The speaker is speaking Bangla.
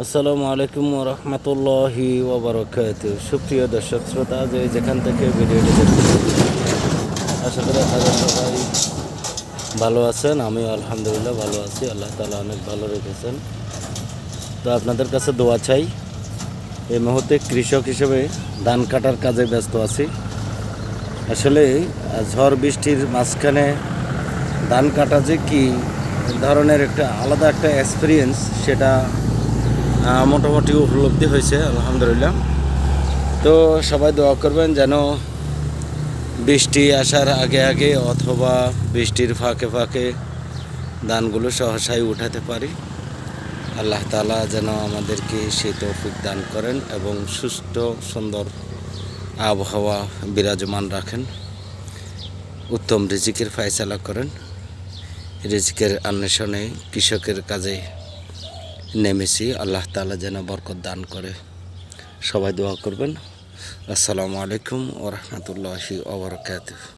আসসালামু আলাইকুম ওয়া রাহমাতুল্লাহি ওয়া বারাকাতুহু। সুপ্রিয় দর্শক শ্রোতা, যেখান থেকে ভিডিওটি দেখছেন, আশা করি আপনারা সবাই ভালো আছেন। আমিও আলহামদুলিল্লাহ ভালো আছি। আল্লাহ তাআলা অনেক ভালো রেখেছেন। তো আপনাদের কাছে দোয়া চাই। এই মুহূর্তে কৃষক হিসেবে ধান কাটার কাজে ব্যস্ত আছি। আসলে ঝড় বৃষ্টির মাঝখানে ধান কাটা যে কী ধরনের একটা আলাদা একটা এক্সপিরিয়েন্স, সেটা মোটামুটি উপলব্ধি হয়েছে আলহামদুলিল্লাহ। তো সবাই দোয়া করবেন যেন বৃষ্টি আসার আগে আগে অথবা বৃষ্টির ফাঁকে ফাঁকে ধানগুলো সহসাই উঠাতে পারি। আল্লাহ তাআলা যেন আমাদেরকে সেই তৌফিক দান করেন এবং সুস্থ সুন্দর আবহাওয়া বিরাজমান রাখেন। উত্তম রিজিকের ফায়সালা করেন। রিজিকের অন্বেষণে কৃষকের কাজে নেমেছি। আল্লাহ তাআলা যেন বরকত দান করে। সবাই দোয়া করবেন। আসসালামু আলাইকুম ওয়া রাহমাতুল্লাহি ওয়া বারাকাতুহু।